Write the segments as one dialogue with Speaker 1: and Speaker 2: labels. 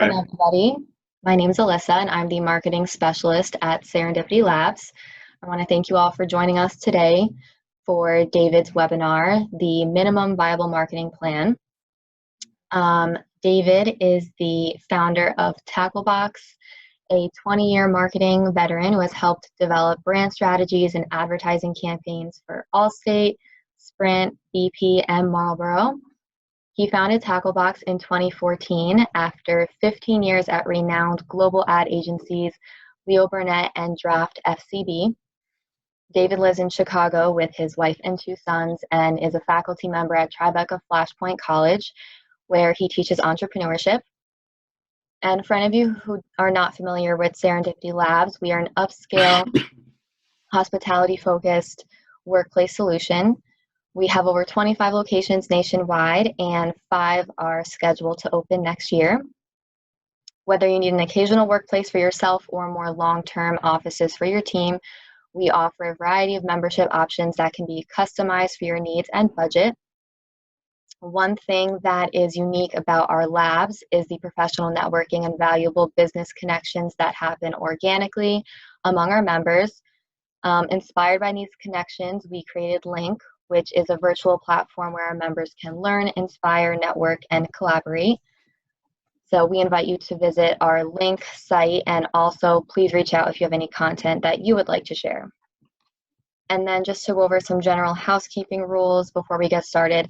Speaker 1: Welcome, everybody. My name is Alyssa, and I'm the marketing specialist at Serendipity Labs. I want to thank you all for joining us today for David's webinar, The Minimum Viable Marketing Plan. David is the founder of Tacklebox, a 20-year marketing veteran who has helped develop brand strategies and advertising campaigns for Allstate, Sprint, BP, and Marlboro. He founded Tacklebox in 2014 after 15 years at renowned global ad agencies Leo Burnett and Draft FCB. David lives in Chicago with his wife and two sons and is a faculty member at Tribeca Flashpoint College, where he teaches entrepreneurship. And for any of you who are not familiar with Serendipity Labs, we are an upscale, hospitality-focused workplace solution. We have over 25 locations nationwide, and 5 are scheduled to open next year. Whether you need an occasional workplace for yourself or more long-term offices for your team, we offer a variety of membership options that can be customized for your needs and budget. One thing that is unique about our labs is the professional networking and valuable business connections that happen organically among our members. Inspired by these connections, we created Link, which is a virtual platform where our members can learn, inspire, network, and collaborate. So we invite you to visit our Link site, and also please reach out if you have any content that you would like to share. And then just to go over some general housekeeping rules before we get started,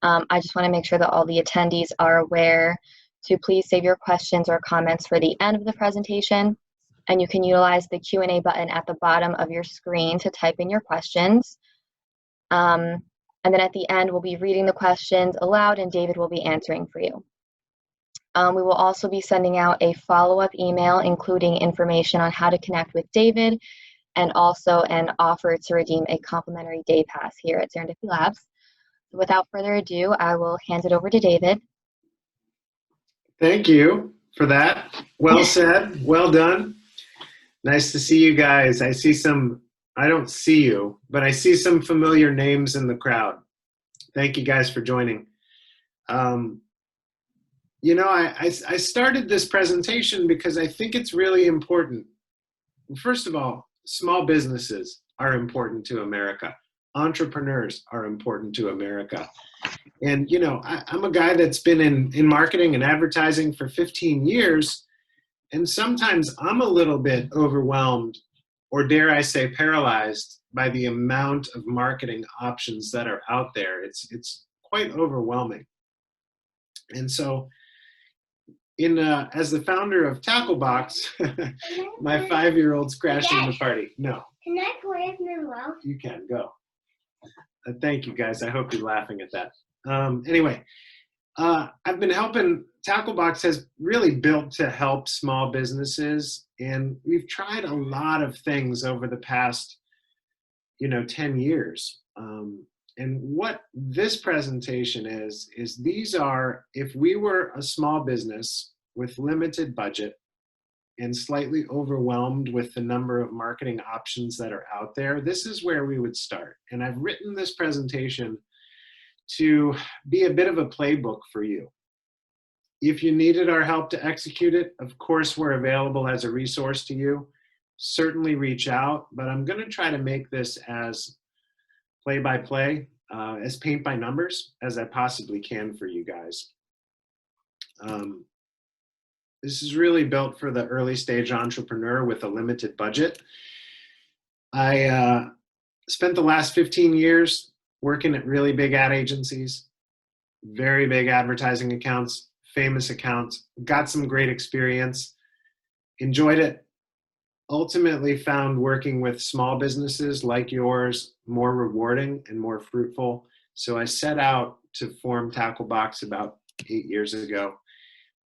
Speaker 1: I just want to make sure that all the attendees are aware to please save your questions or comments for the end of the presentation, and you can utilize the Q&A button at the bottom of your screen to type in your questions. And then at the end, we'll be reading the questions aloud and David will be answering for you. We will also be sending out a follow-up email including information on how to connect with David and also an offer to redeem a complimentary day pass here at Serendipity Labs. Without further ado, I will hand it over to David.
Speaker 2: Thank you for that. Well said. Well done. Nice to see you guys. I don't see you, but I see some familiar names in the crowd. Thank you guys for joining. You know, I started this presentation because I think it's really important. First of all, small businesses are important to America. Entrepreneurs are important to America. And, you know, I'm a guy that's been in marketing and advertising for 15 years, and sometimes I'm a little bit overwhelmed, or dare I say paralyzed, by the amount of marketing options that are out there. It's quite overwhelming. And so as the founder of Tacklebox, my 5-year-old's crashing the party. No.
Speaker 3: Can I play with Manuel?
Speaker 2: You can, go. Thank you, guys. I hope you're laughing at that. Anyway, I've been helping. Tacklebox has really built to help small businesses, and we've tried a lot of things over the past, 10 years. And what this presentation is these are, if we were a small business with limited budget and slightly overwhelmed with the number of marketing options that are out there, this is where we would start. And I've written this presentation to be a bit of a playbook for you. If you needed our help to execute it, of course, we're available as a resource to you. Certainly reach out, but I'm going to try to make this as play-by-play, as paint by numbers as I possibly can for you guys. This is really built for the early stage entrepreneur with a limited budget. I spent the last 15 years working at really big ad agencies, very big advertising accounts, famous accounts, got some great experience, enjoyed it, ultimately found working with small businesses like yours more rewarding and more fruitful. So I set out to form Tacklebox about 8 years ago.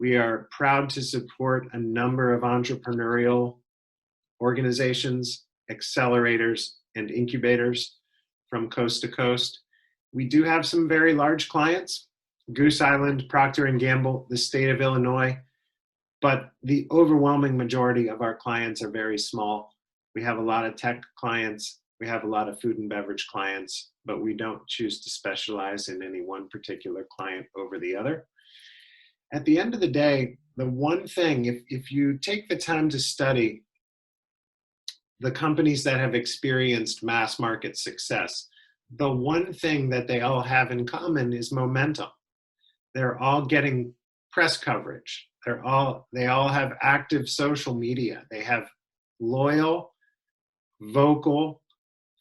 Speaker 2: We are proud to support a number of entrepreneurial organizations, accelerators, and incubators from coast to coast. We do have some very large clients, Goose Island, Procter & Gamble, the state of Illinois, but the overwhelming majority of our clients are very small. We have a lot of tech clients, we have a lot of food and beverage clients, but we don't choose to specialize in any one particular client over the other. At the end of the day, the one thing, if you take the time to study the companies that have experienced mass market success, the one thing that they all have in common is momentum. They're all getting press coverage. They all have active social media. They have loyal, vocal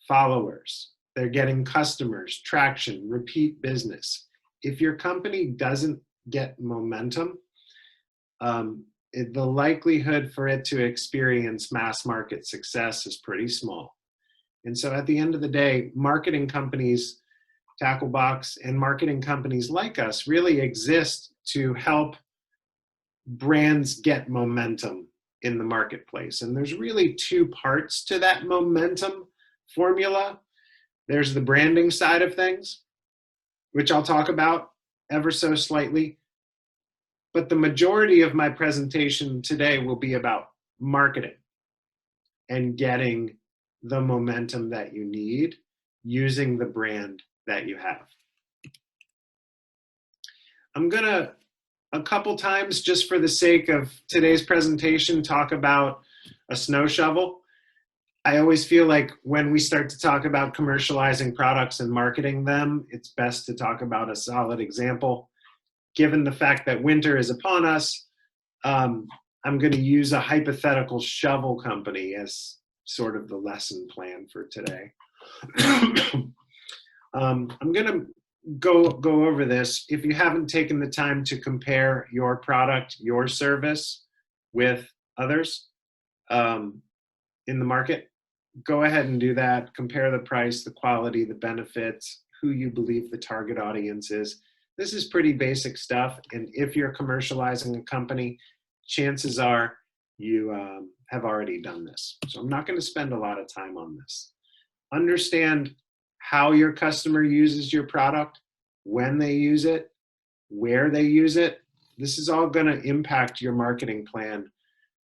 Speaker 2: followers. They're getting customers, traction, repeat business. If your company doesn't get momentum, the likelihood for it to experience mass market success is pretty small. And so at the end of the day, marketing companies, Tacklebox, and marketing companies like us really exist to help brands get momentum in the marketplace. And there's really two parts to that momentum formula. There's the branding side of things, which I'll talk about ever so slightly. But the majority of my presentation today will be about marketing and getting the momentum that you need using the brand that you have. I'm gonna, a couple times, just for the sake of today's presentation, talk about a snow shovel. I always feel like when we start to talk about commercializing products and marketing them, it's best to talk about a solid example. Given the fact that winter is upon us, I'm going to use a hypothetical shovel company as sort of the lesson plan for today. I'm going to go over this. If you haven't taken the time to compare your product, your service with others in the market, go ahead and do that. Compare the price, the quality, the benefits, who you believe the target audience is. This is pretty basic stuff. And if you're commercializing a company, chances are you have already done this. So I'm not going to spend a lot of time on this. Understand how your customer uses your product, when they use it, where they use it. This is all going to impact your marketing plan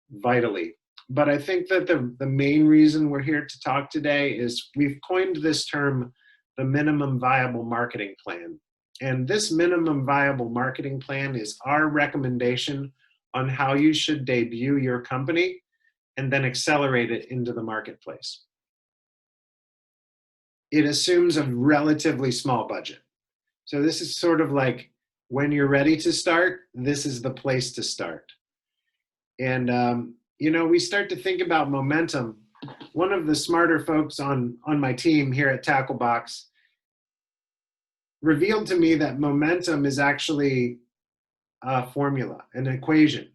Speaker 2: vitally. But I think that the main reason we're here to talk today is we've coined this term, the minimum viable marketing plan. And this minimum viable marketing plan is our recommendation on how you should debut your company and then accelerate it into the marketplace. It assumes a relatively small budget. So this is sort of like when you're ready to start, this is the place to start. And you know, we start to think about momentum. One of the smarter folks on my team here at Tacklebox revealed to me that momentum is actually a formula, an equation.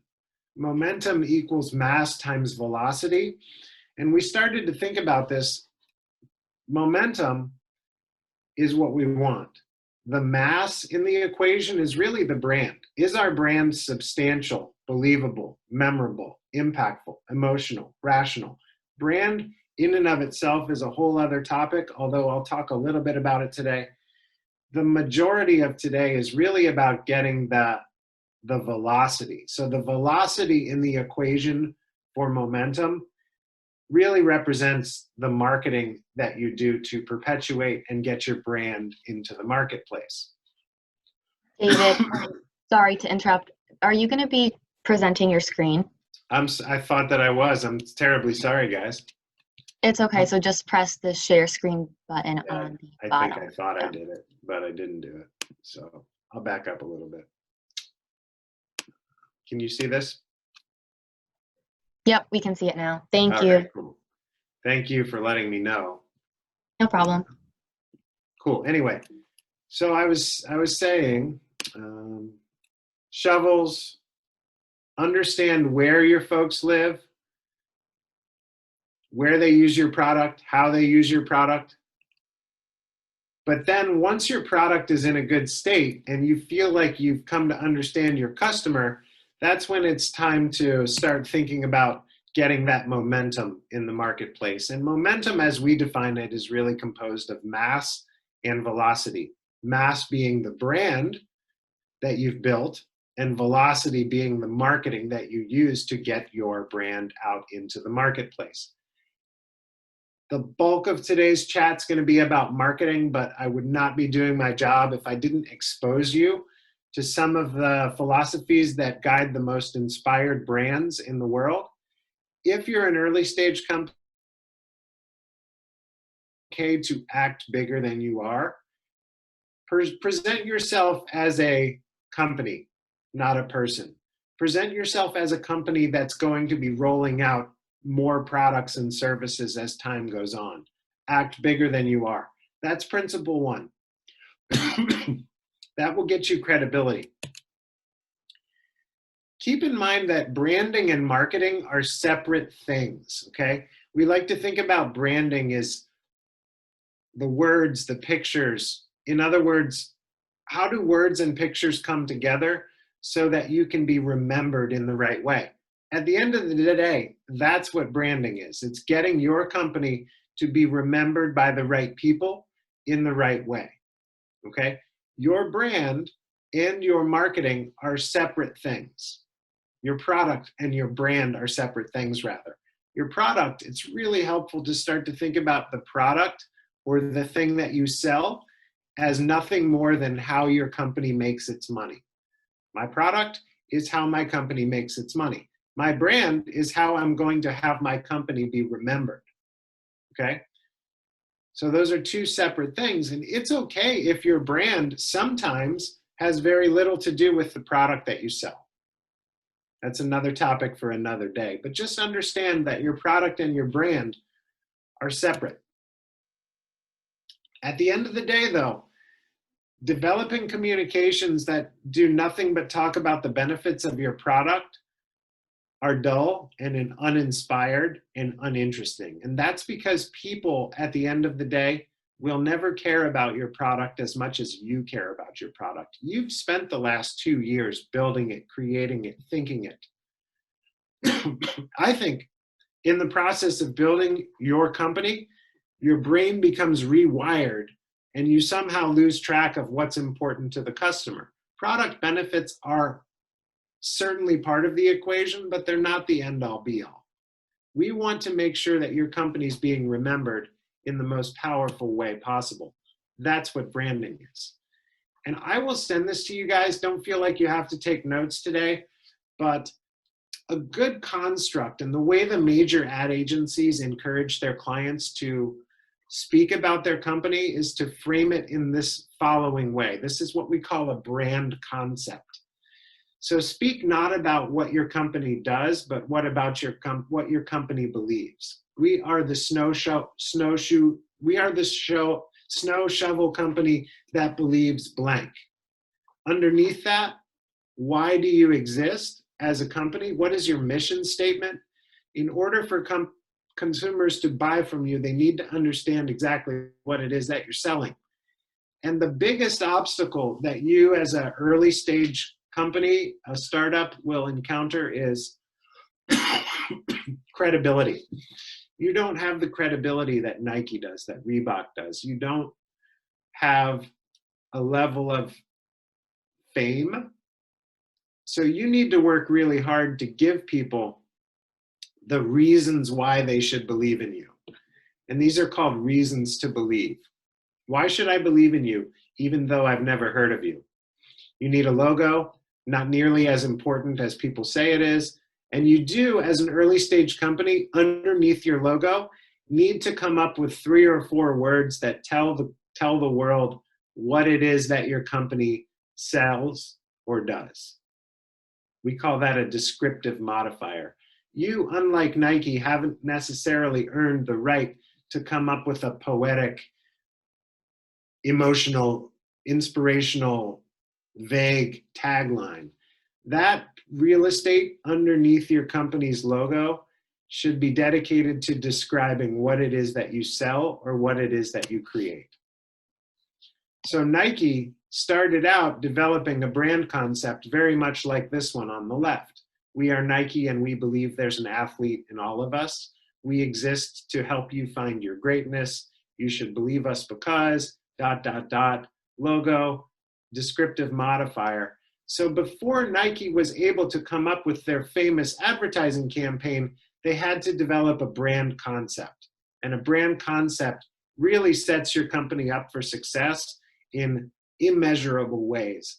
Speaker 2: Momentum equals mass times velocity. And we started to think about this. Momentum is what we want. The mass in the equation is really the brand. Is our brand substantial, believable, memorable, impactful, emotional, rational? Brand in and of itself is a whole other topic, although I'll talk a little bit about it today. The majority of today is really about getting the velocity. So the velocity in the equation for momentum really represents the marketing that you do to perpetuate and get your brand into the marketplace.
Speaker 1: David, sorry to interrupt. Are you going to be presenting your screen?
Speaker 2: I thought that I was. I'm terribly sorry, guys.
Speaker 1: It's okay. So just press the share screen button on the
Speaker 2: I
Speaker 1: bottom.
Speaker 2: think I thought I did it, but I didn't do it. So I'll back up a little bit. Can you see this?
Speaker 1: Yep, we can see it now. Thank
Speaker 2: All
Speaker 1: you.
Speaker 2: right, cool. Thank you for letting me know.
Speaker 1: No problem.
Speaker 2: Cool. Anyway, so I was saying, shovels, understand where your folks live, where they use your product, how they use your product. But then once your product is in a good state and you feel like you've come to understand your customer, that's when it's time to start thinking about getting that momentum in the marketplace. And momentum, as we define it, is really composed of mass and velocity. Mass being the brand that you've built, and velocity being the marketing that you use to get your brand out into the marketplace. The bulk of today's chat's going to be about marketing, but I would not be doing my job if I didn't expose you to some of the philosophies that guide the most inspired brands in the world. If you're an early stage company, okay to act bigger than you are. Present yourself as a company, not a person. Present yourself as a company that's going to be rolling out more products and services as time goes on. Act bigger than you are. That's principle one. That will get you credibility. Keep in mind that branding and marketing are separate things, okay? We like to think about branding as the words, the pictures. In other words, how do words and pictures come together so that you can be remembered in the right way? At the end of the day, that's what branding is. It's getting your company to be remembered by the right people in the right way, okay? Your brand and your marketing are separate things. Your product and your brand are separate things, rather. Your product, it's really helpful to start to think about the product or the thing that you sell as nothing more than how your company makes its money. My product is how my company makes its money. My brand is how I'm going to have my company be remembered, okay? So those are two separate things, and it's okay if your brand sometimes has very little to do with the product that you sell. That's another topic for another day, but just understand that your product and your brand are separate. At the end of the day, though, developing communications that do nothing but talk about the benefits of your product are dull and uninspired and uninteresting. And that's because people at the end of the day will never care about your product as much as you care about your product. You've spent the last 2 years building it, creating it, thinking it. I think in the process of building your company, your brain becomes rewired and you somehow lose track of what's important to the customer. Product benefits are certainly part of the equation, but they're not the end-all be-all. We want to make sure that your company's being remembered in the most powerful way possible. That's what branding is. And I will send this to you guys. Don't feel like you have to take notes today, but a good construct and the way the major ad agencies encourage their clients to speak about their company is to frame it in this following way. This is what we call a brand concept. So speak not about what your company does, but what about what your company believes. We are the snow shovel company that believes blank. Underneath that, why do you exist as a company? What is your mission statement? In order for consumers to buy from you, they need to understand exactly what it is that you're selling. And the biggest obstacle that you as an early stage company, a startup, will encounter is credibility. You don't have the credibility that Nike does, that Reebok does. You don't have a level of fame. So you need to work really hard to give people the reasons why they should believe in you. And these are called reasons to believe. Why should I believe in you, even though I've never heard of you? You need a logo, not nearly as important as people say it is. And you do, as an early stage company, underneath your logo, need to come up with 3 or 4 words that tell the world what it is that your company sells or does. We call that a descriptive modifier. You, unlike Nike, haven't necessarily earned the right to come up with a poetic, emotional, inspirational, vague tagline. That real estate underneath your company's logo should be dedicated to describing what it is that you sell or what it is that you create. So Nike started out developing a brand concept very much like this one on the left. We are Nike and we believe there's an athlete in all of us. We exist to help you find your greatness. You should believe us because ... logo, descriptive modifier. So before Nike was able to come up with their famous advertising campaign, they had to develop a brand concept. And a brand concept really sets your company up for success in immeasurable ways.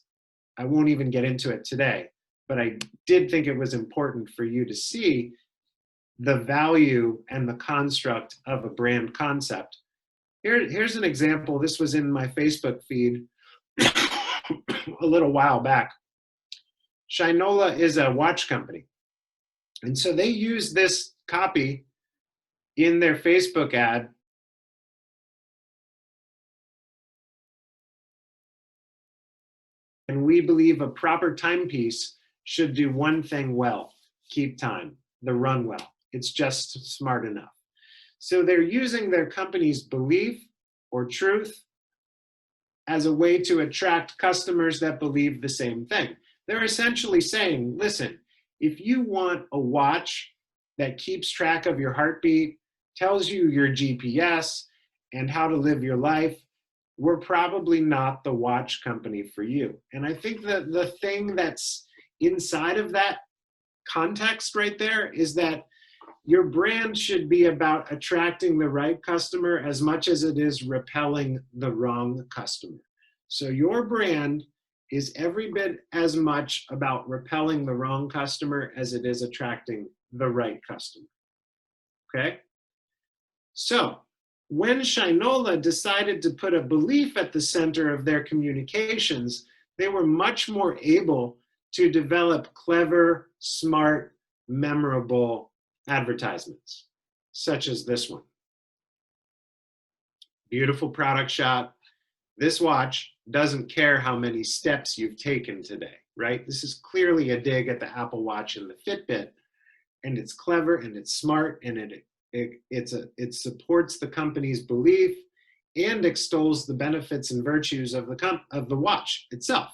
Speaker 2: I won't even get into it today, but I did think it was important for you to see the value and the construct of a brand concept. Here's an example. This was in my Facebook feed a little while back. Shinola is a watch company. And so they use this copy in their Facebook ad. And we believe a proper timepiece should do one thing well: keep time, the run well. It's just smart enough. So they're using their company's belief or truth as a way to attract customers that believe the same thing. They're essentially saying, listen, if you want a watch that keeps track of your heartbeat, tells you your GPS and how to live your life, we're probably not the watch company for you. And I think that the thing that's inside of that context right there is that your brand should be about attracting the right customer as much as it is repelling the wrong customer. So your brand is every bit as much about repelling the wrong customer as it is attracting the right customer. Okay? So when Shinola decided to put a belief at the center of their communications, they were much more able to develop clever, smart, memorable advertisements, such as this one. Beautiful product shot. This watch doesn't care how many steps you've taken today, right? This is clearly a dig at the Apple Watch and the Fitbit, and it's clever and it's smart, and it supports the company's belief and extols the benefits and virtues of the watch itself.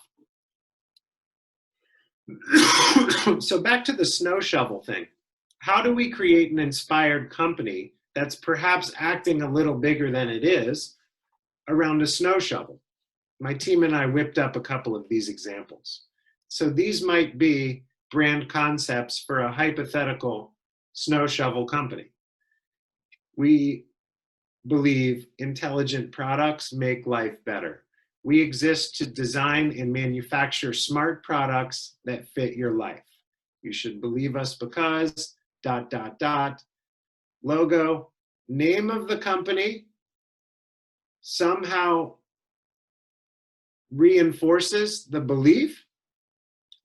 Speaker 2: So back to the snow shovel thing. How do we create an inspired company that's perhaps acting a little bigger than it is around a snow shovel? My team and I whipped up a couple of these examples. So these might be brand concepts for a hypothetical snow shovel company. We believe intelligent products make life better. We exist to design and manufacture smart products that fit your life. You should believe us because ... Logo, name of the company, somehow reinforces the belief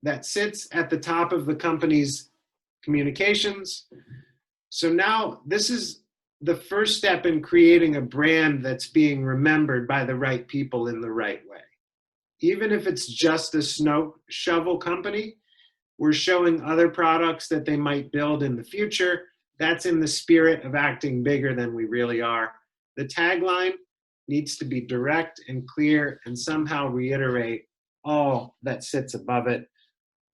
Speaker 2: that sits at the top of the company's communications. So now this is the first step in creating a brand that's being remembered by the right people in the right way. Even if it's just a snow shovel company, we're showing other products that they might build in the future. That's in the spirit of acting bigger than we really are. The tagline needs to be direct and clear and somehow reiterate all that sits above it.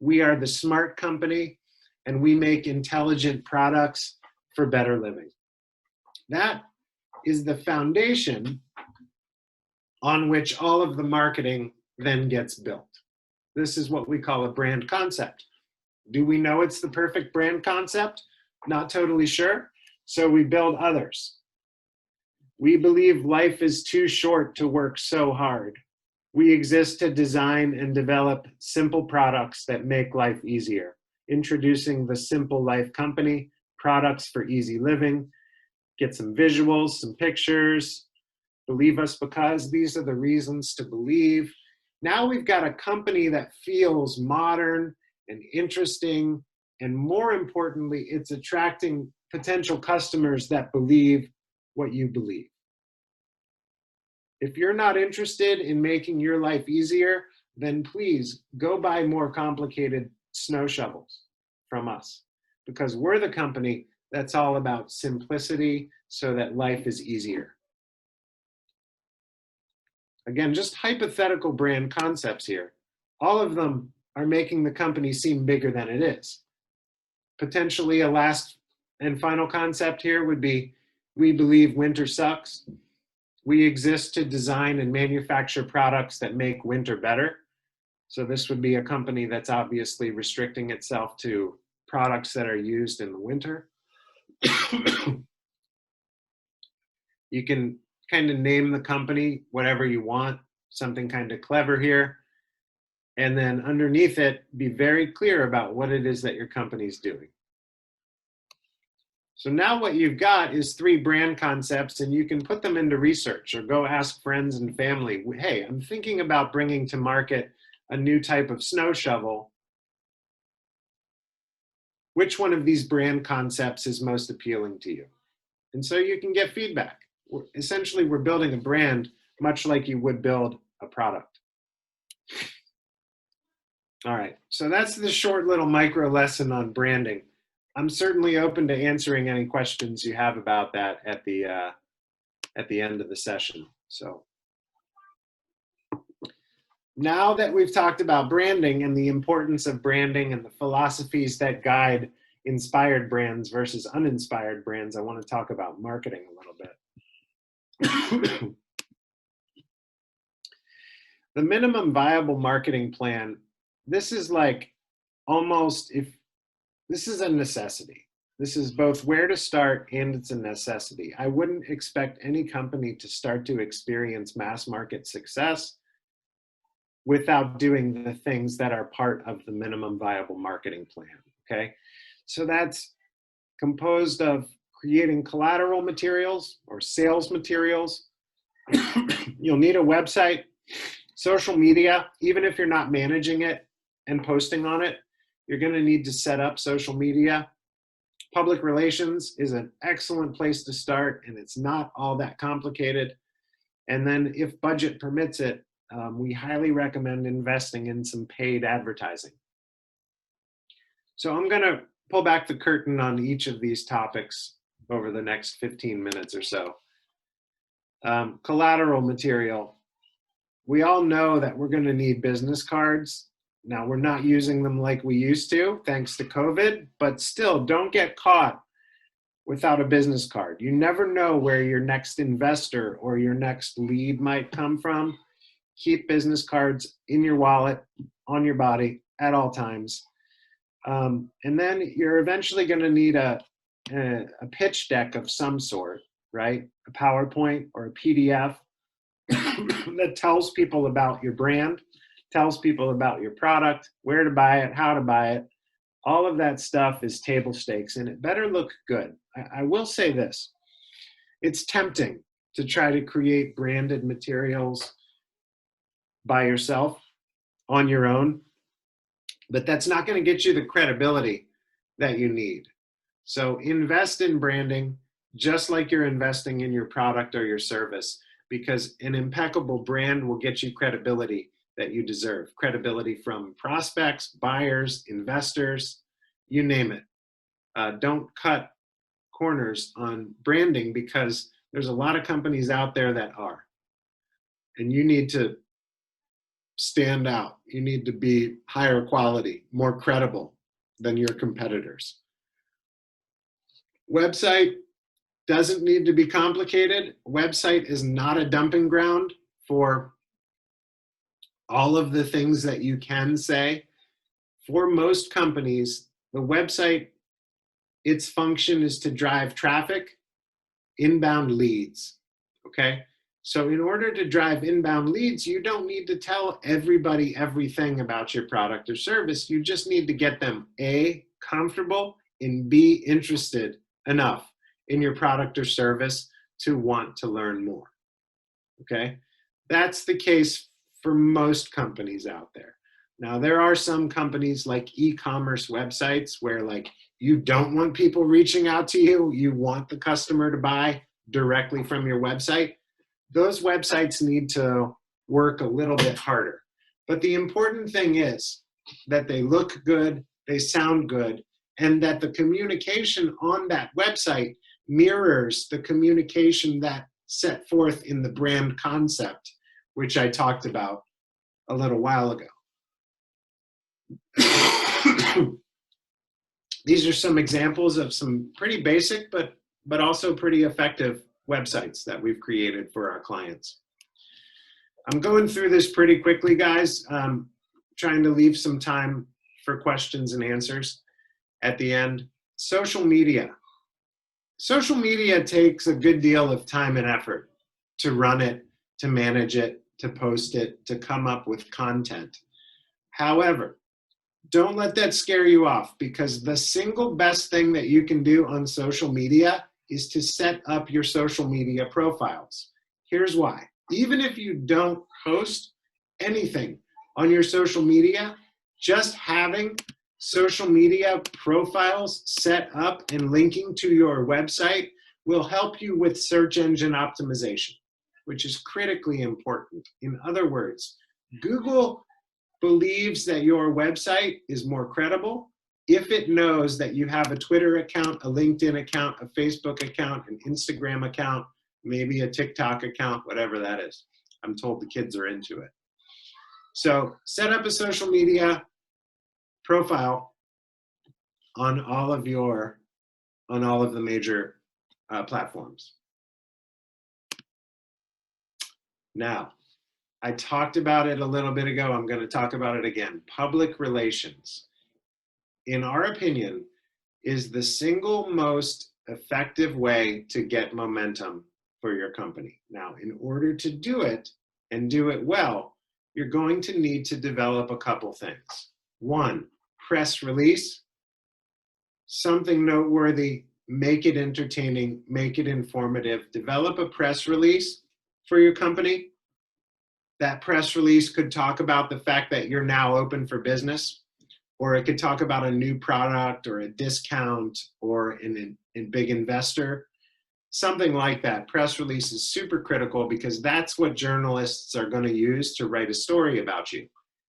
Speaker 2: We are the smart company, and we make intelligent products for better living. That is the foundation on which all of the marketing then gets built. This is what we call a brand concept. Do we know it's the perfect brand concept? Not totally sure. So we build others. We believe life is too short to work so hard. We exist to design and develop simple products that make life easier. Introducing the Simple Life Company, products for easy living. Get some visuals, some pictures. Believe us because these are the reasons to believe. Now we've got a company that feels modern and interesting, and more importantly, it's attracting potential customers that believe what you believe. If you're not interested in making your life easier, then please go buy more complicated snow shovels from us, because we're the company that's all about simplicity so that life is easier. Again, just hypothetical brand concepts here. All of them are making the company seem bigger than it is. Potentially a last and final concept here would be, we believe winter sucks. We exist to design and manufacture products that make winter better. So this would be a company that's obviously restricting itself to products that are used in the winter. You can kind of name the company whatever you want, something kind of clever here. And then underneath it, be very clear about what it is that your company's doing. So now what you've got is 3 brand concepts, and you can put them into research or go ask friends and family, hey, I'm thinking about bringing to market a new type of snow shovel. Which one of these brand concepts is most appealing to you? And so you can get feedback. Essentially, we're building a brand much like you would build a product. All right, so that's the short little micro lesson on branding. I'm certainly open to answering any questions you have about that at the end of the session. So now that we've talked about branding and the importance of branding and the philosophies that guide inspired brands versus uninspired brands, I want to talk about marketing a little bit. The minimum viable marketing plan, this is like almost, this is a necessity. This is both where to start and it's a necessity. I wouldn't expect any company to start to experience mass market success without doing the things that are part of the minimum viable marketing plan, okay? So that's composed of creating collateral materials or sales materials. You'll need a website, social media, even if you're not managing it and posting on it, you're gonna need to set up social media. Public relations is an excellent place to start, and it's not all that complicated. And then if budget permits it, we highly recommend investing in some paid advertising. So I'm gonna pull back the curtain on each of these topics over the next 15 minutes or so. Collateral material. We all know that we're gonna need business cards. Now, we're not using them like we used to, thanks to COVID, but still, don't get caught without a business card. You never know where your next investor or your next lead might come from. Keep business cards in your wallet, on your body, at all times. And then you're eventually going to need a pitch deck of some sort, right? A PowerPoint or a PDF that tells people about your brand, tells people about your product, where to buy it, how to buy it. All of that stuff is table stakes, and it better look good. I will say this. It's tempting to try to create branded materials by yourself on your own, but that's not going to get you the credibility that you need. So invest in branding just like you're investing in your product or your service, because an impeccable brand will get you credibility that you deserve. Credibility from prospects, buyers, investors, you name it. Don't cut corners on branding, because there's a lot of companies out there that are. And you need to stand out. You need to be higher quality, more credible than your competitors. Website doesn't need to be complicated. Website is not a dumping ground for all of the things that you can say. For most companies, the website, its function is to drive traffic, inbound leads, okay? So in order to drive inbound leads, you don't need to tell everybody everything about your product or service. You just need to get them A, comfortable, and B, interested enough in your product or service to want to learn more, okay? That's the case for most companies out there. Now, there are some companies like e-commerce websites where like you don't want people reaching out to you. You want the customer to buy directly from your website. Those websites need to work a little bit harder. But the important thing is that they look good, they sound good, and that the communication on that website mirrors the communication that set forth in the brand concept, which I talked about a little while ago. These are some examples of some pretty basic, but also pretty effective websites that we've created for our clients. I'm going through this pretty quickly, guys, trying to leave some time for questions and answers at the end. Social media. Social media takes a good deal of time and effort to run it, to manage it, to post it, to come up with content. However, don't let that scare you off, because the single best thing that you can do on social media is to set up your social media profiles. Here's why. Even if you don't post anything on your social media, just having social media profiles set up and linking to your website will help you with search engine optimization, which is critically important. In other words, Google believes that your website is more credible if it knows that you have a Twitter account, a LinkedIn account, a Facebook account, an Instagram account, maybe a TikTok account, whatever that is. I'm told the kids are into it. So set up a social media profile on all of the major platforms. Now, I talked about it a little bit ago. I'm going to talk about it again. Public relations, in our opinion, is the single most effective way to get momentum for your company. Now, in order to do it and do it well, you're going to need to develop a couple things. One, press release, something noteworthy, make it entertaining, make it informative. Develop a press release for your company. That press release could talk about the fact that you're now open for business, or it could talk about a new product or a discount or a big investor, something like that. Press release is super critical because that's what journalists are going to use to write a story about you.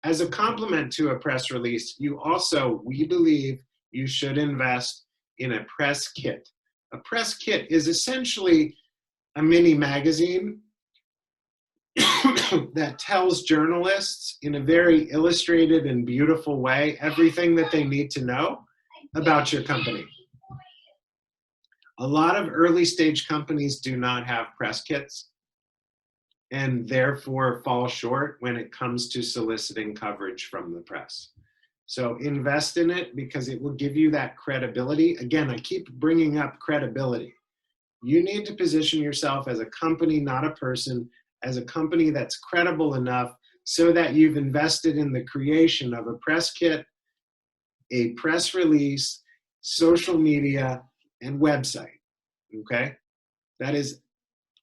Speaker 2: As a complement to a press release, we believe you should invest in a press kit. A press kit is essentially a mini magazine that tells journalists in a very illustrated and beautiful way everything that they need to know about your company. A lot of early stage companies do not have press kits and therefore fall short when it comes to soliciting coverage from the press. So invest in it because it will give you that credibility. Again, I keep bringing up credibility. You need to position yourself as a company, not a person, as a company that's credible enough so that you've invested in the creation of a press kit, a press release, social media, and website, okay? That is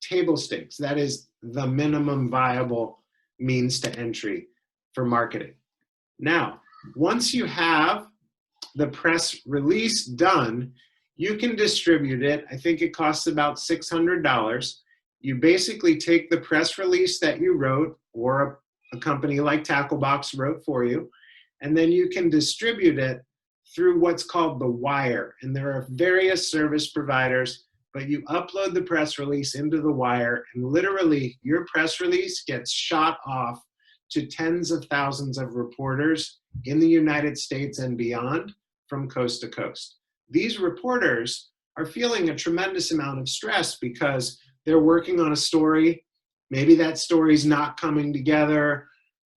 Speaker 2: table stakes. That is the minimum viable means to entry for marketing. Now, once you have the press release done, you can distribute it. I think it costs about $600. You basically take the press release that you wrote, or a company like Tacklebox wrote for you, and then you can distribute it through what's called the wire. And there are various service providers, but you upload the press release into the wire, and literally your press release gets shot off to tens of thousands of reporters in the United States and beyond from coast to coast. These reporters are feeling a tremendous amount of stress because they're working on a story. Maybe that story's not coming together.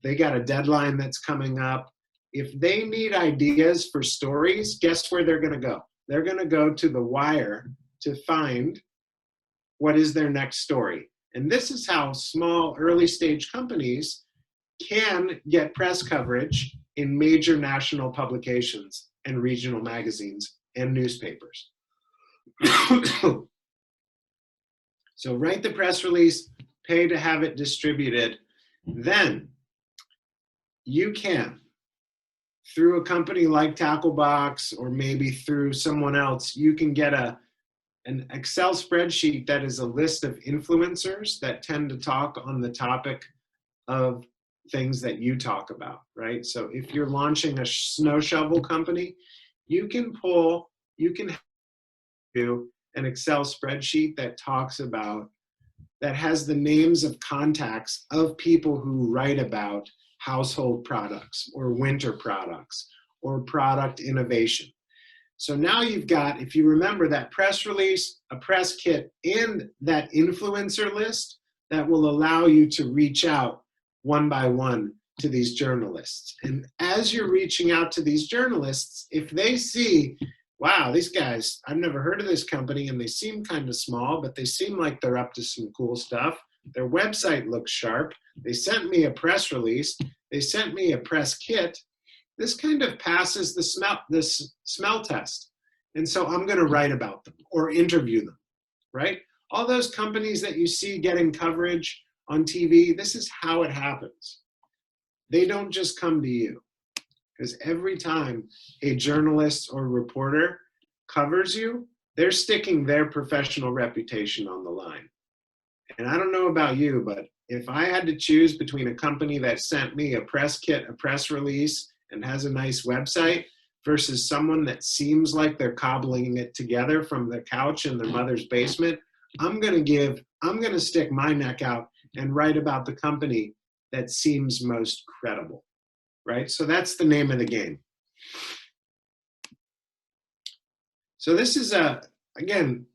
Speaker 2: They got a deadline that's coming up. If they need ideas for stories, guess where they're going to go? They're going to go to the wire to find what is their next story. And this is how small early stage companies can get press coverage in major national publications and regional magazines and newspapers. So write the press release, pay to have it distributed. Then you can, through a company like Tacklebox or maybe through someone else, you can get an Excel spreadsheet that is a list of influencers that tend to talk on the topic of things that you talk about, right? So if you're launching a snow shovel company, you can do an Excel spreadsheet that has the names of contacts of people who write about household products or winter products or product innovation. So now you've got, if you remember, that press release, a press kit, and that influencer list that will allow you to reach out one by one to these journalists. And as you're reaching out to these journalists, if they see, wow, these guys, I've never heard of this company and they seem kind of small, but they seem like they're up to some cool stuff. Their website looks sharp. They sent me a press release. They sent me a press kit. This kind of passes the smell test. And so I'm going to write about them or interview them, right? All those companies that you see getting coverage on TV, this is how it happens. They don't just come to you, because every time a journalist or reporter covers you, they're sticking their professional reputation on the line. And I don't know about you, but if I had to choose between a company that sent me a press kit, a press release, and has a nice website versus someone that seems like they're cobbling it together from the couch in their mother's basement, I'm gonna stick my neck out and write about the company that seems most credible, right? So that's the name of the game. So this is again,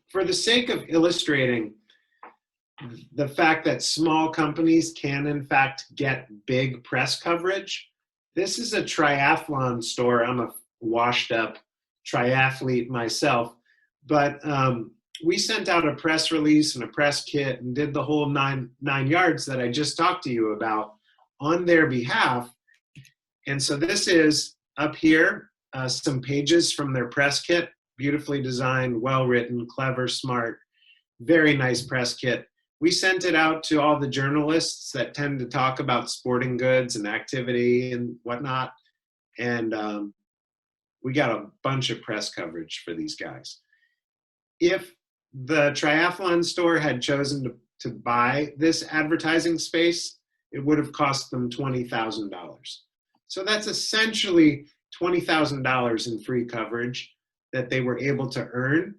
Speaker 2: for the sake of illustrating the fact that small companies can in fact get big press coverage. This is a triathlon store. I'm a washed up triathlete myself, but we sent out a press release and a press kit and did the whole nine yards that I just talked to you about on their behalf. And so this is up here, some pages from their press kit, beautifully designed, well written, clever, smart, very nice press kit. We sent it out to all the journalists that tend to talk about sporting goods and activity and whatnot. And we got a bunch of press coverage for these guys. If the triathlon store had chosen to buy this advertising space, it would have cost them $20,000. So that's essentially $20,000 in free coverage that they were able to earn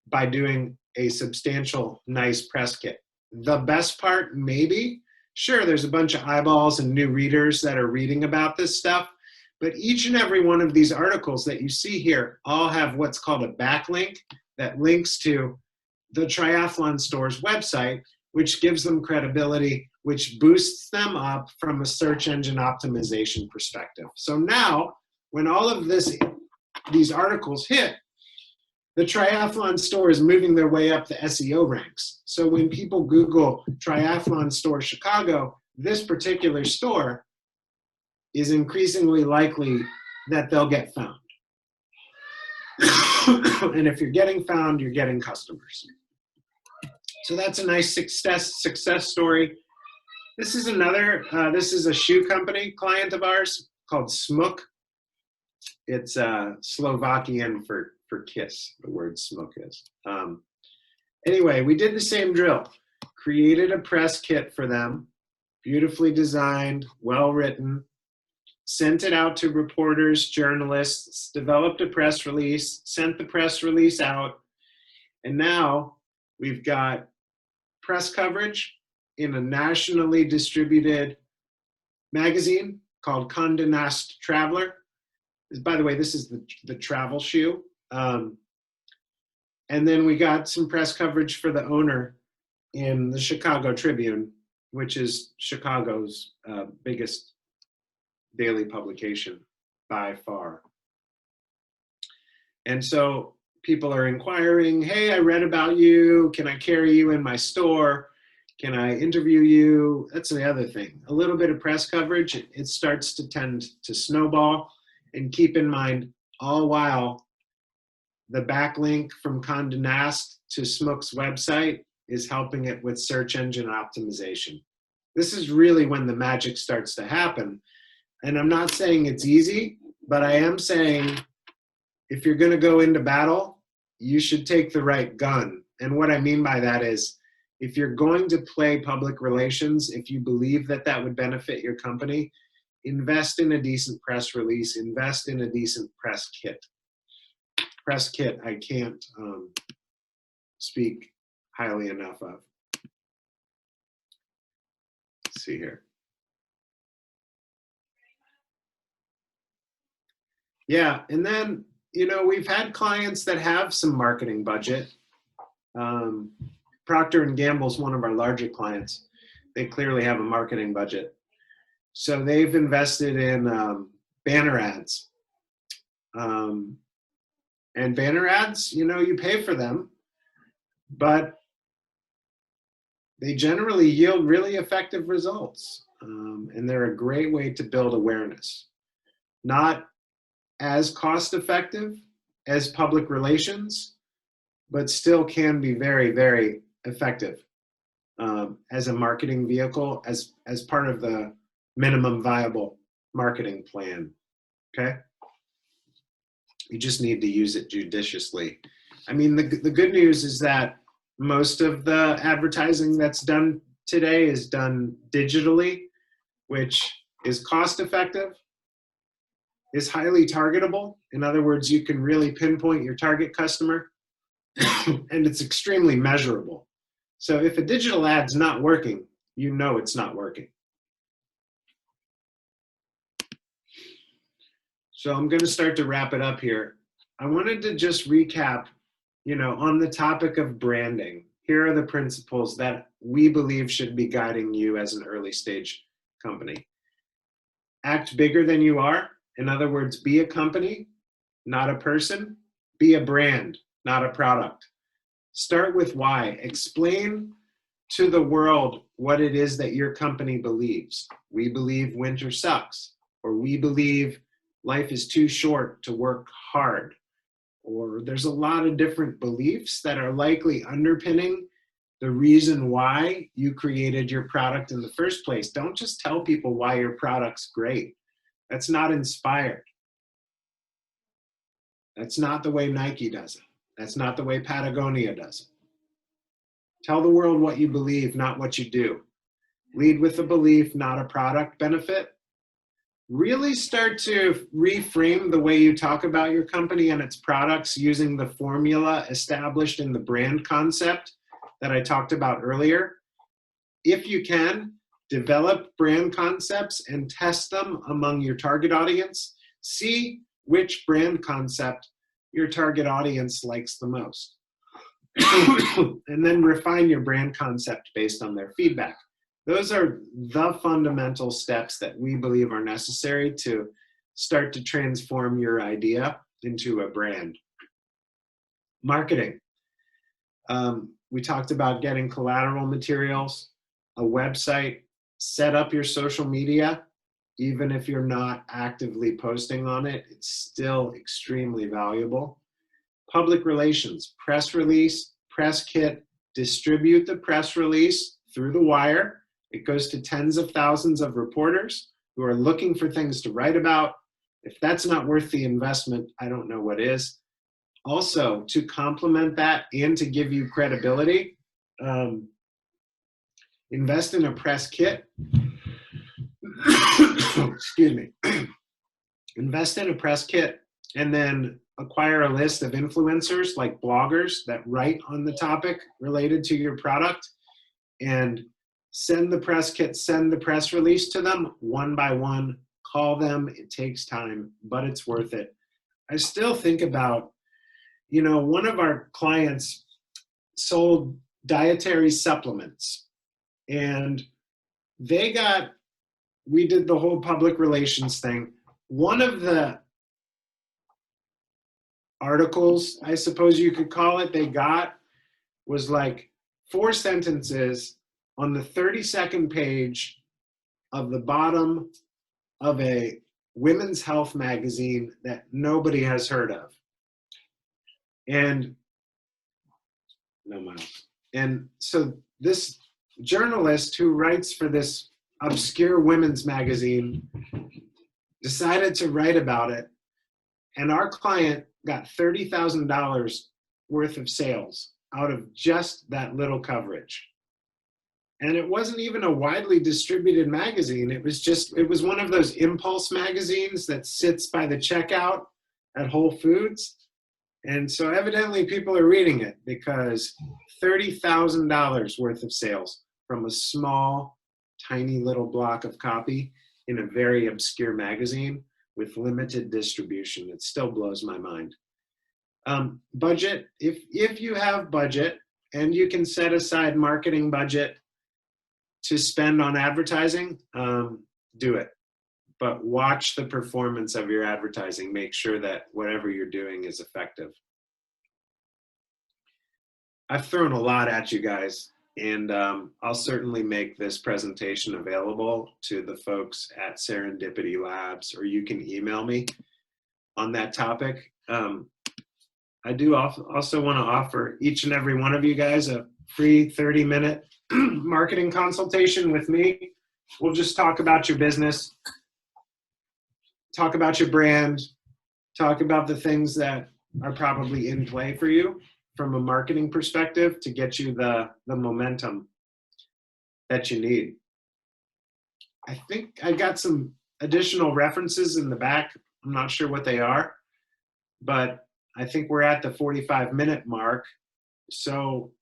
Speaker 2: by doing a substantial, nice press kit. The best part, maybe, sure, there's a bunch of eyeballs and new readers that are reading about this stuff, but each and every one of these articles that you see here all have what's called a backlink that links to the triathlon store's website, which gives them credibility, which boosts them up from a search engine optimization perspective. So now, when all of these articles hit, the triathlon store is moving their way up the SEO ranks. So when people Google triathlon store Chicago, this particular store is increasingly likely that they'll get found. And if you're getting found, you're getting customers. So that's a nice success story. This is another, this is a shoe company client of ours called Smuk. It's Slovakian for kiss, the word Smuk is. Anyway, we did the same drill. Created a press kit for them, beautifully designed, well written, sent it out to reporters, journalists, developed a press release, sent the press release out, and now we've got press coverage in a nationally distributed magazine called Condé Nast Traveler. By the way, this is the travel shoe. And then we got some press coverage for the owner in the Chicago Tribune, which is Chicago's biggest daily publication by far. And so people are inquiring, hey, I read about you. Can I carry you in my store? Can I interview you? That's the other thing. A little bit of press coverage, it starts to tend to snowball. And keep in mind, all while the backlink from Condé Nast to Smuk's website is helping it with search engine optimization. This is really when the magic starts to happen. And I'm not saying it's easy, but I am saying if you're going to go into battle, you should take the right gun. And what I mean by that is, if you're going to play public relations, if you believe that that would benefit your company, invest in a decent press release, invest in a decent press kit. Press kit, I can't speak highly enough of. Let's see here. Yeah, and then, you know, we've had clients that have some marketing budget. Procter & Gamble is one of our larger clients. They clearly have a marketing budget. So they've invested in banner ads. And banner ads, you know, you pay for them, but they generally yield really effective results. and they're a great way to build awareness. Not as cost effective as public relations, but still can be very, very effective as a marketing vehicle, as part of the minimum viable marketing plan. Okay? You just need to use it judiciously. I mean, the good news is that most of the advertising that's done today is done digitally, which is cost effective, is highly targetable. In other words, you can really pinpoint your target customer, and it's extremely measurable. So if a digital ad's not working, you know it's not working. So I'm going to start to wrap it up here. I wanted to just recap, on the topic of branding. Here are the principles that we believe should be guiding you as an early stage company. Act bigger than you are. In other words, be a company, not a person. Be a brand, not a product. Start with why. Explain to the world what it is that your company believes. We believe winter sucks, or we believe life is too short to work hard, or there's a lot of different beliefs that are likely underpinning the reason why you created your product in the first place. Don't just tell people why your product's great. That's not inspired. That's not the way Nike does it. That's not the way Patagonia does it. Tell the world what you believe, not what you do. Lead with a belief, not a product benefit. Really start to reframe the way you talk about your company and its products using the formula established in the brand concept that I talked about earlier. If you can, develop brand concepts and test them among your target audience. See which brand concept your target audience likes the most. And then refine your brand concept based on their feedback. Those are the fundamental steps that we believe are necessary to start to transform your idea into a brand. Marketing. We talked about getting collateral materials, a website, set up your social media. Even if you're not actively posting on it, it's still extremely valuable. Public relations, press release, press kit, distribute the press release through the wire. It goes to tens of thousands of reporters who are looking for things to write about. If that's not worth the investment, I don't know what is. Also, to complement that and to give you credibility, invest in a press kit. Excuse me. Invest in a press kit and then acquire a list of influencers like bloggers that write on the topic related to your product, and send the press kit, send the press release to them one by one. Call them. It takes time, but it's worth it. I still think about, one of our clients sold dietary supplements, and we did the whole public relations thing. One of the articles, I suppose you could call it, they got was like 4 sentences on the 32nd page of the bottom of a women's health magazine that nobody has heard of. And no miles. And so this journalist who writes for this obscure women's magazine decided to write about it, and our client got $30,000 worth of sales out of just that little coverage. And it wasn't even a widely distributed magazine. It was one of those impulse magazines that sits by the checkout at Whole Foods. And so evidently people are reading it because $30,000 worth of sales from a small, tiny little block of copy in a very obscure magazine with limited distribution. It still blows my mind. Budget, if you have budget and you can set aside marketing budget to spend on advertising, do it. But watch the performance of your advertising. Make sure that whatever you're doing is effective. I've thrown a lot at you guys, And I'll certainly make this presentation available to the folks at Serendipity Labs, or you can email me on that topic. I do also want to offer each and every one of you guys a free 30-minute marketing consultation with me. We'll just talk about your business, talk about your brand, talk about the things that are probably in play for you from a marketing perspective to get you the momentum that you need. I think I got some additional references in the back. I'm not sure what they are, but I think we're at the 45-minute mark. So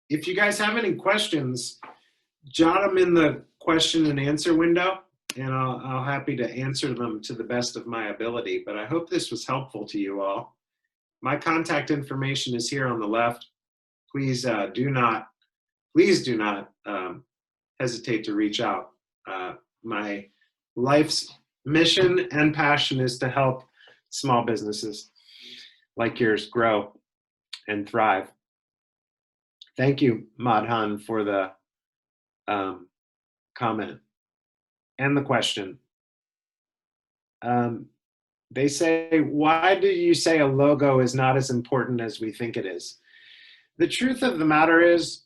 Speaker 2: if you guys have any questions, jot them in the question and answer window, and I'll happy to answer them to the best of my ability. But I hope this was helpful to you all. My contact information is here on the left. Please do not hesitate to reach out. My life's mission and passion is to help small businesses like yours grow and thrive. Thank you, Madhan, for the comment and the question. They say, why do you say a logo is not as important as we think it is? The truth of the matter is,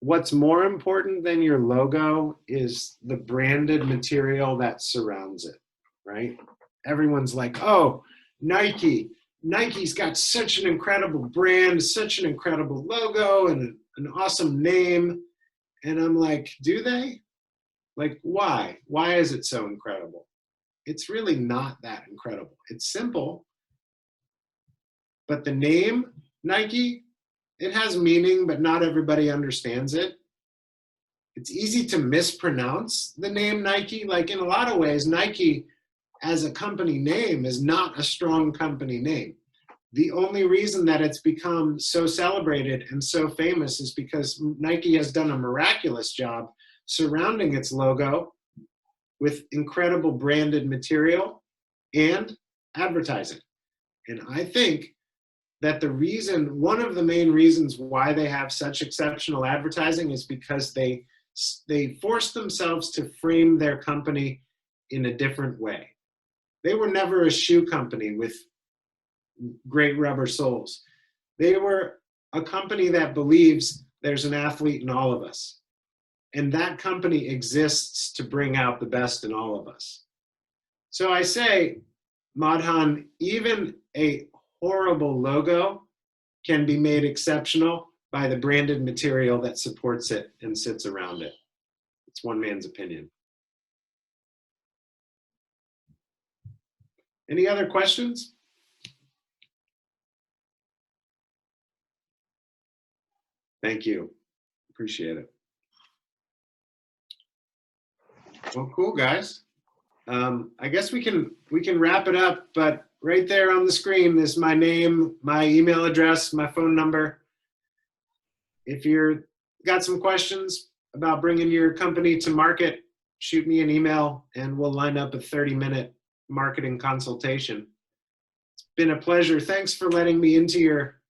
Speaker 2: what's more important than your logo is the branded material that surrounds it, right? Everyone's like, oh, Nike. Nike's got such an incredible brand, such an incredible logo, and an awesome name. And I'm like, do they? Like, why? Why is it so incredible? It's really not that incredible. It's simple. But the name, Nike, it has meaning, but not everybody understands it. It's easy to mispronounce the name Nike. Like, in a lot of ways, Nike as a company name is not a strong company name. The only reason that it's become so celebrated and so famous is because Nike has done a miraculous job surrounding its logo with incredible branded material and advertising. And I think that one of the main reasons why they have such exceptional advertising is because they force themselves to frame their company in a different way. They were never a shoe company with great rubber soles. They were a company that believes there's an athlete in all of us. And that company exists to bring out the best in all of us. So I say, Madhan, even a horrible logo can be made exceptional by the branded material that supports it and sits around it. It's one man's opinion. Any other questions? Thank you. Appreciate it. Well, cool, guys. I guess we can wrap it up, but right there on the screen is my name, my email address, my phone number. If you've got some questions about bringing your company to market, shoot me an email and we'll line up a 30-minute marketing consultation. It's been a pleasure. Thanks for letting me into your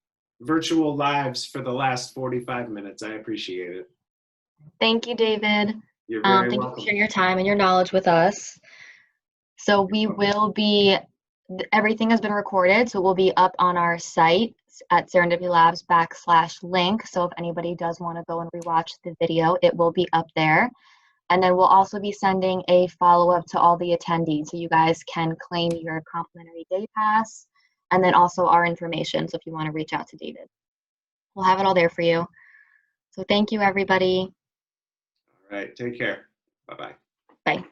Speaker 2: virtual lives for the last 45 minutes. I appreciate it.
Speaker 1: Thank you, David.
Speaker 2: You're very
Speaker 1: Thank you
Speaker 2: welcome.
Speaker 1: for sharing your time and your knowledge with us. So everything has been recorded, so we'll be up on our site at Serendipity Labs /link. So if anybody does want to go and rewatch the video, it will be up there. And then we'll also be sending a follow-up to all the attendees, so you guys can claim your complimentary day pass, and then also our information, so if you want to reach out to David. We'll have it all there for you. So thank you, everybody.
Speaker 2: All right, take care. Bye-bye.
Speaker 1: Bye.